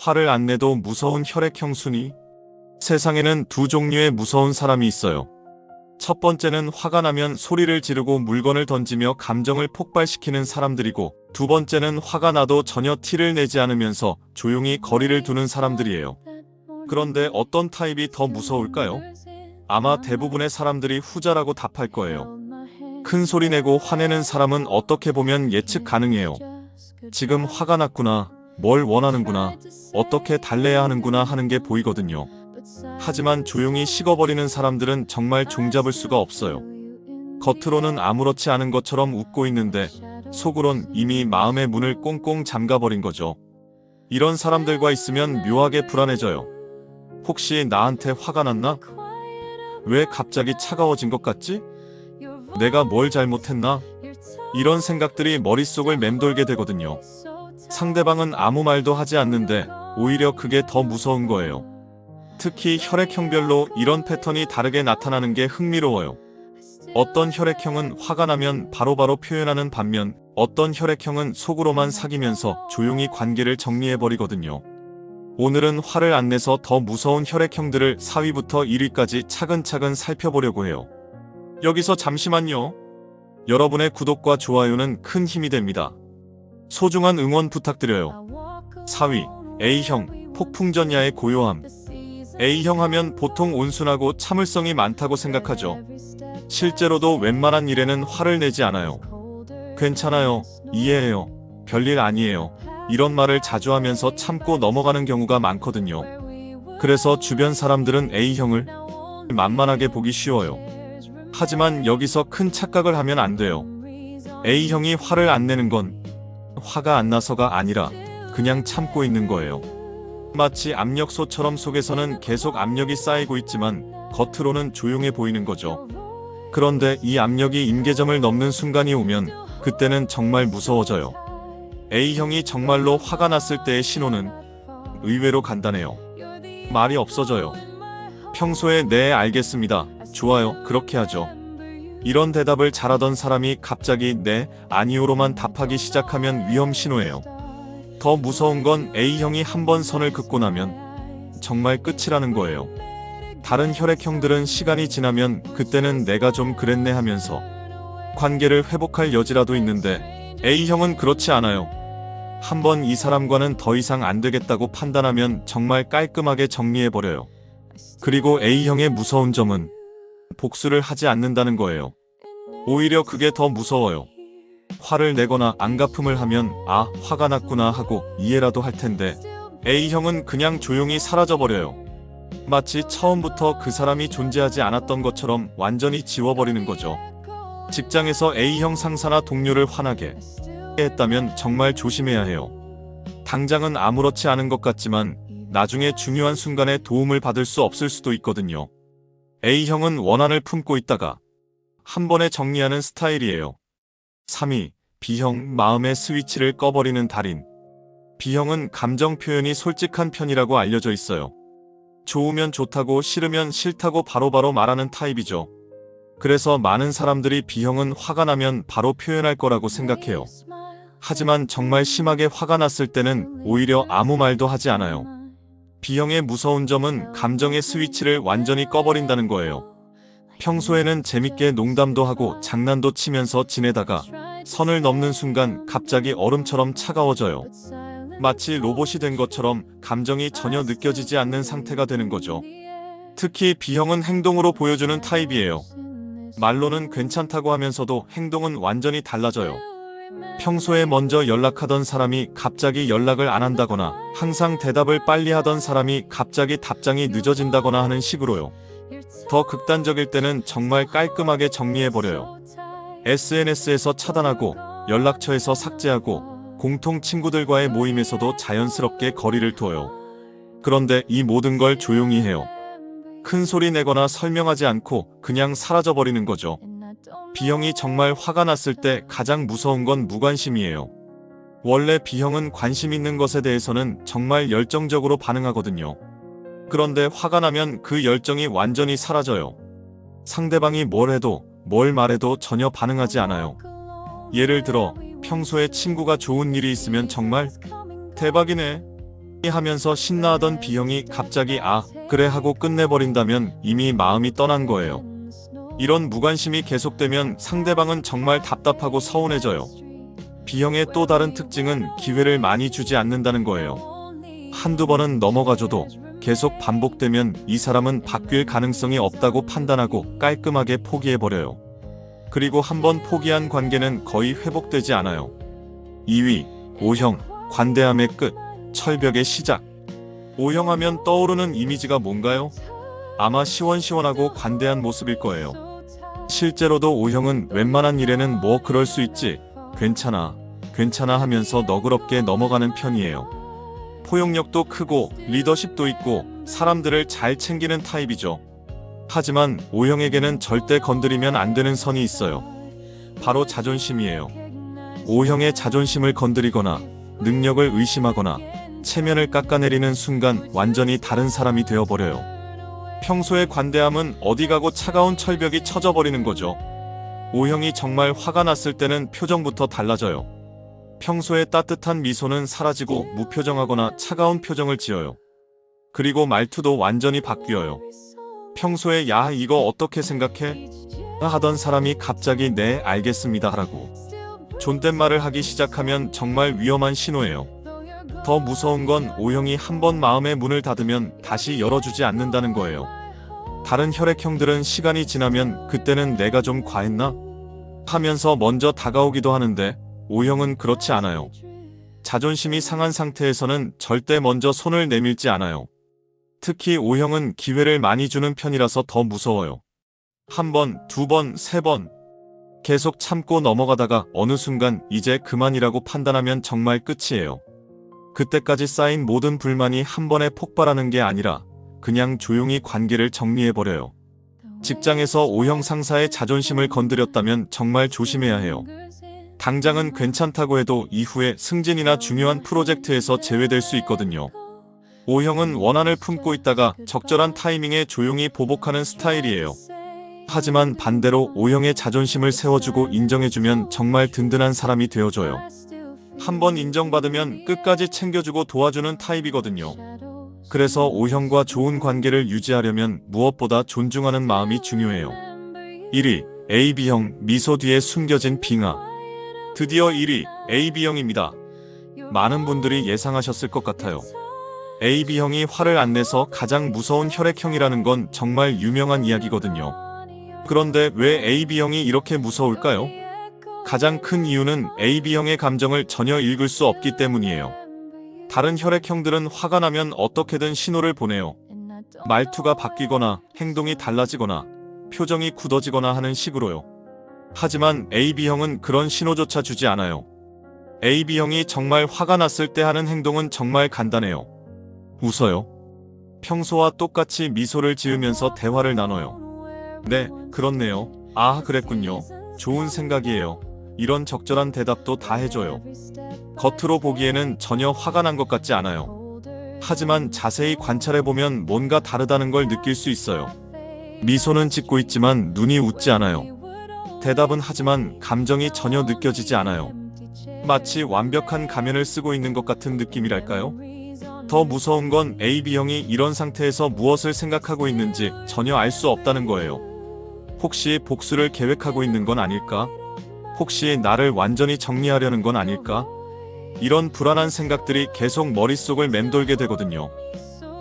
화를 안 내도 무서운 혈액형 순위? 세상에는 두 종류의 무서운 사람이 있어요. 첫 번째는 화가 나면 소리를 지르고 물건을 던지며 감정을 폭발시키는 사람들이고, 두 번째는 화가 나도 전혀 티를 내지 않으면서 조용히 거리를 두는 사람들이에요. 그런데 어떤 타입이 더 무서울까요? 아마 대부분의 사람들이 후자라고 답할 거예요. 큰 소리 내고 화내는 사람은 어떻게 보면 예측 가능해요. 지금 화가 났구나, 뭘 원하는구나, 어떻게 달래야 하는구나 하는 게 보이거든요. 하지만 조용히 식어버리는 사람들은 정말 종잡을 수가 없어요. 겉으로는 아무렇지 않은 것처럼 웃고 있는데 속으론 이미 마음의 문을 꽁꽁 잠가버린 거죠. 이런 사람들과 있으면 묘하게 불안해져요. 혹시 나한테 화가 났나? 왜 갑자기 차가워진 것 같지? 내가 뭘 잘못했나? 이런 생각들이 머릿속을 맴돌게 되거든요. 상대방은 아무 말도 하지 않는데 오히려 그게 더 무서운 거예요. 특히 혈액형별로 이런 패턴이 다르게 나타나는 게 흥미로워요. 어떤 혈액형은 화가 나면 바로바로 표현하는 반면, 어떤 혈액형은 속으로만 사귀면서 조용히 관계를 정리해버리거든요. 오늘은 화를 안 내서 더 무서운 혈액형들을 4위부터 1위까지 차근차근 살펴보려고 해요. 여기서 잠시만요. 여러분의 구독과 좋아요는 큰 힘이 됩니다. 소중한 응원 부탁드려요. 4위, A형, 폭풍전야의 고요함. A형 하면 보통 온순하고 참을성이 많다고 생각하죠. 실제로도 웬만한 일에는 화를 내지 않아요. 괜찮아요, 이해해요, 별일 아니에요, 이런 말을 자주 하면서 참고 넘어가는 경우가 많거든요. 그래서 주변 사람들은 A형을 만만하게 보기 쉬워요. 하지만 여기서 큰 착각을 하면 안 돼요. A형이 화를 안 내는 건 화가 안 나서가 아니라 그냥 참고 있는 거예요. 마치 압력소처럼 속에서는 계속 압력이 쌓이고 있지만 겉으로는 조용해 보이는 거죠. 그런데 이 압력이 임계점을 넘는 순간이 오면 그때는 정말 무서워져요. A형이 정말로 화가 났을 때의 신호는 의외로 간단해요. 말이 없어져요. 평소에 네, 알겠습니다, 좋아요, 그렇게 하죠. 이런 대답을 잘하던 사람이 갑자기 네, 아니요로만 답하기 시작하면 위험 신호예요. 더 무서운 건 A형이 한번 선을 긋고 나면 정말 끝이라는 거예요. 다른 혈액형들은 시간이 지나면 그때는 내가 좀 그랬네 하면서 관계를 회복할 여지라도 있는데 A형은 그렇지 않아요. 한번 이 사람과는 더 이상 안 되겠다고 판단하면 정말 깔끔하게 정리해버려요. 그리고 A형의 무서운 점은 복수를 하지 않는다는 거예요. 오히려 그게 더 무서워요. 화를 내거나 안갚음을 하면 아, 화가 났구나 하고 이해라도 할 텐데 A형은 그냥 조용히 사라져버려요. 마치 처음부터 그 사람이 존재하지 않았던 것처럼 완전히 지워버리는 거죠. 직장에서 A형 상사나 동료를 화나게 했다면 정말 조심해야 해요. 당장은 아무렇지 않은 것 같지만 나중에 중요한 순간에 도움을 받을 수 없을 수도 있거든요. A형은 원한을 품고 있다가 한 번에 정리하는 스타일이에요. 3위, B형, 마음의 스위치를 꺼버리는 달인. B형은 감정 표현이 솔직한 편이라고 알려져 있어요. 좋으면 좋다고 싫으면 싫다고 바로바로 말하는 타입이죠. 그래서 많은 사람들이 B형은 화가 나면 바로 표현할 거라고 생각해요. 하지만 정말 심하게 화가 났을 때는 오히려 아무 말도 하지 않아요. B형의 무서운 점은 감정의 스위치를 완전히 꺼버린다는 거예요. 평소에는 재밌게 농담도 하고 장난도 치면서 지내다가 선을 넘는 순간 갑자기 얼음처럼 차가워져요. 마치 로봇이 된 것처럼 감정이 전혀 느껴지지 않는 상태가 되는 거죠. 특히 B형은 행동으로 보여주는 타입이에요. 말로는 괜찮다고 하면서도 행동은 완전히 달라져요. 평소에 먼저 연락하던 사람이 갑자기 연락을 안 한다거나 항상 대답을 빨리 하던 사람이 갑자기 답장이 늦어진다거나 하는 식으로요. 더 극단적일 때는 정말 깔끔하게 정리해버려요. SNS에서 차단하고 연락처에서 삭제하고 공통 친구들과의 모임에서도 자연스럽게 거리를 둬요. 그런데 이 모든 걸 조용히 해요. 큰 소리 내거나 설명하지 않고 그냥 사라져버리는 거죠. B형이 정말 화가 났을 때 가장 무서운 건 무관심이에요. 원래 B형은 관심 있는 것에 대해서는 정말 열정적으로 반응하거든요. 그런데 화가 나면 그 열정이 완전히 사라져요. 상대방이 뭘 해도 뭘 말해도 전혀 반응하지 않아요. 예를 들어 평소에 친구가 좋은 일이 있으면 정말 대박이네, 하면서 신나하던 B형이 갑자기 아, 그래 하고 끝내버린다면 이미 마음이 떠난 거예요. 이런 무관심이 계속되면 상대방은 정말 답답하고 서운해져요. B형의 또 다른 특징은 기회를 많이 주지 않는다는 거예요. 한두 번은 넘어가줘도 계속 반복되면 이 사람은 바뀔 가능성이 없다고 판단하고 깔끔하게 포기해버려요. 그리고 한번 포기한 관계는 거의 회복되지 않아요. 2위, O형, 관대함의 끝, 철벽의 시작. O형 하면 떠오르는 이미지가 뭔가요? 아마 시원시원하고 관대한 모습일 거예요. 실제로도 O형은 웬만한 일에는 뭐 그럴 수 있지, 괜찮아, 괜찮아 하면서 너그럽게 넘어가는 편이에요. 포용력도 크고 리더십도 있고 사람들을 잘 챙기는 타입이죠. 하지만 O형에게는 절대 건드리면 안 되는 선이 있어요. 바로 자존심이에요. O형의 자존심을 건드리거나 능력을 의심하거나 체면을 깎아내리는 순간 완전히 다른 사람이 되어버려요. 평소의 관대함은 어디 가고 차가운 철벽이 쳐져버리는 거죠. O형이 정말 화가 났을 때는 표정부터 달라져요. 평소에 따뜻한 미소는 사라지고 무표정하거나 차가운 표정을 지어요. 그리고 말투도 완전히 바뀌어요. 평소에 야 이거 어떻게 생각해? 하던 사람이 갑자기 네 알겠습니다 하라고 존댓말을 하기 시작하면 정말 위험한 신호예요. 더 무서운 건 O형이 한번 마음의 문을 닫으면 다시 열어주지 않는다는 거예요. 다른 혈액형들은 시간이 지나면 그때는 내가 좀 과했나? 하면서 먼저 다가오기도 하는데 O형은 그렇지 않아요. 자존심이 상한 상태에서는 절대 먼저 손을 내밀지 않아요. 특히 O형은 기회를 많이 주는 편이라서 더 무서워요. 한 번, 두 번, 세 번 계속 참고 넘어가다가 어느 순간 이제 그만이라고 판단하면 정말 끝이에요. 그때까지 쌓인 모든 불만이 한 번에 폭발하는 게 아니라 그냥 조용히 관계를 정리해버려요. 직장에서 O형 상사의 자존심을 건드렸다면 정말 조심해야 해요. 당장은 괜찮다고 해도 이후에 승진이나 중요한 프로젝트에서 제외될 수 있거든요. O형은 원한을 품고 있다가 적절한 타이밍에 조용히 보복하는 스타일이에요. 하지만 반대로 O형의 자존심을 세워주고 인정해주면 정말 든든한 사람이 되어줘요. 한번 인정받으면 끝까지 챙겨주고 도와주는 타입이거든요. 그래서 O형과 좋은 관계를 유지하려면 무엇보다 존중하는 마음이 중요해요. 1위, AB형, 미소 뒤에 숨겨진 빙하. 드디어 1위, AB형입니다. 많은 분들이 예상하셨을 것 같아요. AB형이 화를 안 내서 가장 무서운 혈액형이라는 건 정말 유명한 이야기거든요. 그런데 왜 AB형이 이렇게 무서울까요? 가장 큰 이유는 AB형의 감정을 전혀 읽을 수 없기 때문이에요. 다른 혈액형들은 화가 나면 어떻게든 신호를 보내요. 말투가 바뀌거나 행동이 달라지거나 표정이 굳어지거나 하는 식으로요. 하지만 AB형은 그런 신호조차 주지 않아요. AB형이 정말 화가 났을 때 하는 행동은 정말 간단해요. 웃어요. 평소와 똑같이 미소를 지으면서 대화를 나눠요. 네, 그렇네요. 아, 그랬군요. 좋은 생각이에요. 이런 적절한 대답도 다 해줘요. 겉으로 보기에는 전혀 화가 난 것 같지 않아요. 하지만 자세히 관찰해보면 뭔가 다르다는 걸 느낄 수 있어요. 미소는 짓고 있지만 눈이 웃지 않아요. 대답은 하지만 감정이 전혀 느껴지지 않아요. 마치 완벽한 가면을 쓰고 있는 것 같은 느낌이랄까요? 더 무서운 건 AB형이 이런 상태에서 무엇을 생각하고 있는지 전혀 알 수 없다는 거예요. 혹시 복수를 계획하고 있는 건 아닐까? 혹시 나를 완전히 정리하려는 건 아닐까? 이런 불안한 생각들이 계속 머릿속을 맴돌게 되거든요.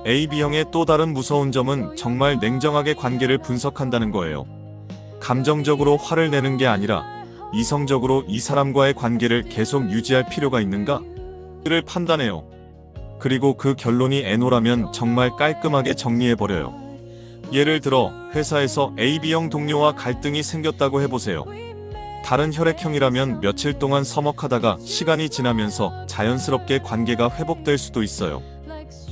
AB형의 또 다른 무서운 점은 정말 냉정하게 관계를 분석한다는 거예요. 감정적으로 화를 내는 게 아니라 이성적으로 이 사람과의 관계를 계속 유지할 필요가 있는가? 를 판단해요. 그리고 그 결론이 N호라면 정말 깔끔하게 정리해버려요. 예를 들어 회사에서 AB형 동료와 갈등이 생겼다고 해보세요. 다른 혈액형이라면 며칠 동안 서먹하다가 시간이 지나면서 자연스럽게 관계가 회복될 수도 있어요.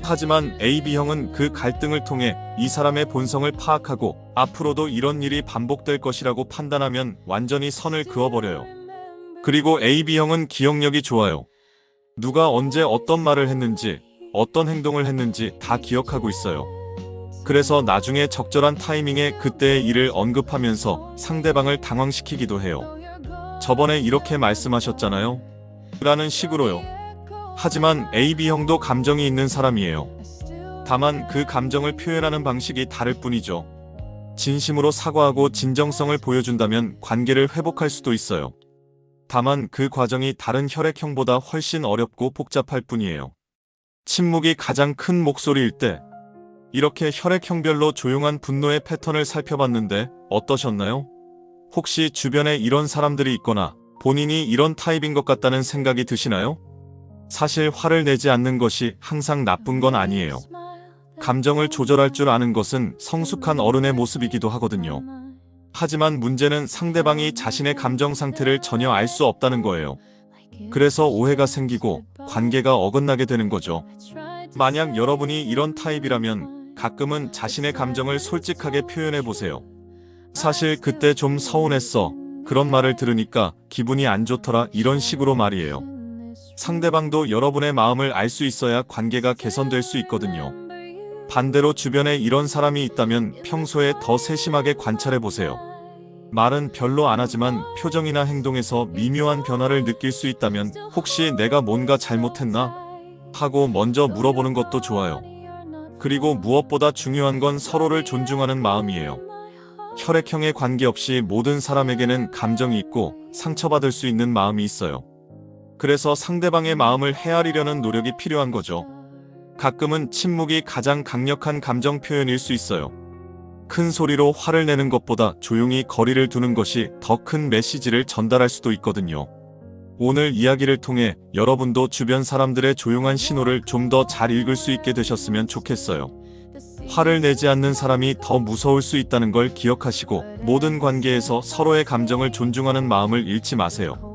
하지만 AB형은 그 갈등을 통해 이 사람의 본성을 파악하고 앞으로도 이런 일이 반복될 것이라고 판단하면 완전히 선을 그어버려요. 그리고 AB형은 기억력이 좋아요. 누가 언제 어떤 말을 했는지, 어떤 행동을 했는지 다 기억하고 있어요. 그래서 나중에 적절한 타이밍에 그때의 일을 언급하면서 상대방을 당황시키기도 해요. 저번에 이렇게 말씀하셨잖아요. 라는 식으로요. 하지만 AB형도 감정이 있는 사람이에요. 다만 그 감정을 표현하는 방식이 다를 뿐이죠. 진심으로 사과하고 진정성을 보여준다면 관계를 회복할 수도 있어요. 다만 그 과정이 다른 혈액형보다 훨씬 어렵고 복잡할 뿐이에요. 침묵이 가장 큰 목소리일 때, 이렇게 혈액형별로 조용한 분노의 패턴을 살펴봤는데 어떠셨나요? 혹시 주변에 이런 사람들이 있거나 본인이 이런 타입인 것 같다는 생각이 드시나요? 사실 화를 내지 않는 것이 항상 나쁜 건 아니에요. 감정을 조절할 줄 아는 것은 성숙한 어른의 모습이기도 하거든요. 하지만 문제는 상대방이 자신의 감정 상태를 전혀 알 수 없다는 거예요. 그래서 오해가 생기고 관계가 어긋나게 되는 거죠. 만약 여러분이 이런 타입이라면 가끔은 자신의 감정을 솔직하게 표현해 보세요. 사실 그때 좀 서운했어. 그런 말을 들으니까 기분이 안 좋더라. 이런 식으로 말이에요. 상대방도 여러분의 마음을 알 수 있어야 관계가 개선될 수 있거든요. 반대로 주변에 이런 사람이 있다면 평소에 더 세심하게 관찰해 보세요. 말은 별로 안 하지만 표정이나 행동에서 미묘한 변화를 느낄 수 있다면 혹시 내가 뭔가 잘못했나? 하고 먼저 물어보는 것도 좋아요. 그리고 무엇보다 중요한 건 서로를 존중하는 마음이에요. 혈액형에 관계없이 모든 사람에게는 감정이 있고 상처받을 수 있는 마음이 있어요. 그래서 상대방의 마음을 헤아리려는 노력이 필요한 거죠. 가끔은 침묵이 가장 강력한 감정 표현일 수 있어요. 큰 소리로 화를 내는 것보다 조용히 거리를 두는 것이 더 큰 메시지를 전달할 수도 있거든요. 오늘 이야기를 통해 여러분도 주변 사람들의 조용한 신호를 좀 더 잘 읽을 수 있게 되셨으면 좋겠어요. 화를 내지 않는 사람이 더 무서울 수 있다는 걸 기억하시고 모든 관계에서 서로의 감정을 존중하는 마음을 잃지 마세요.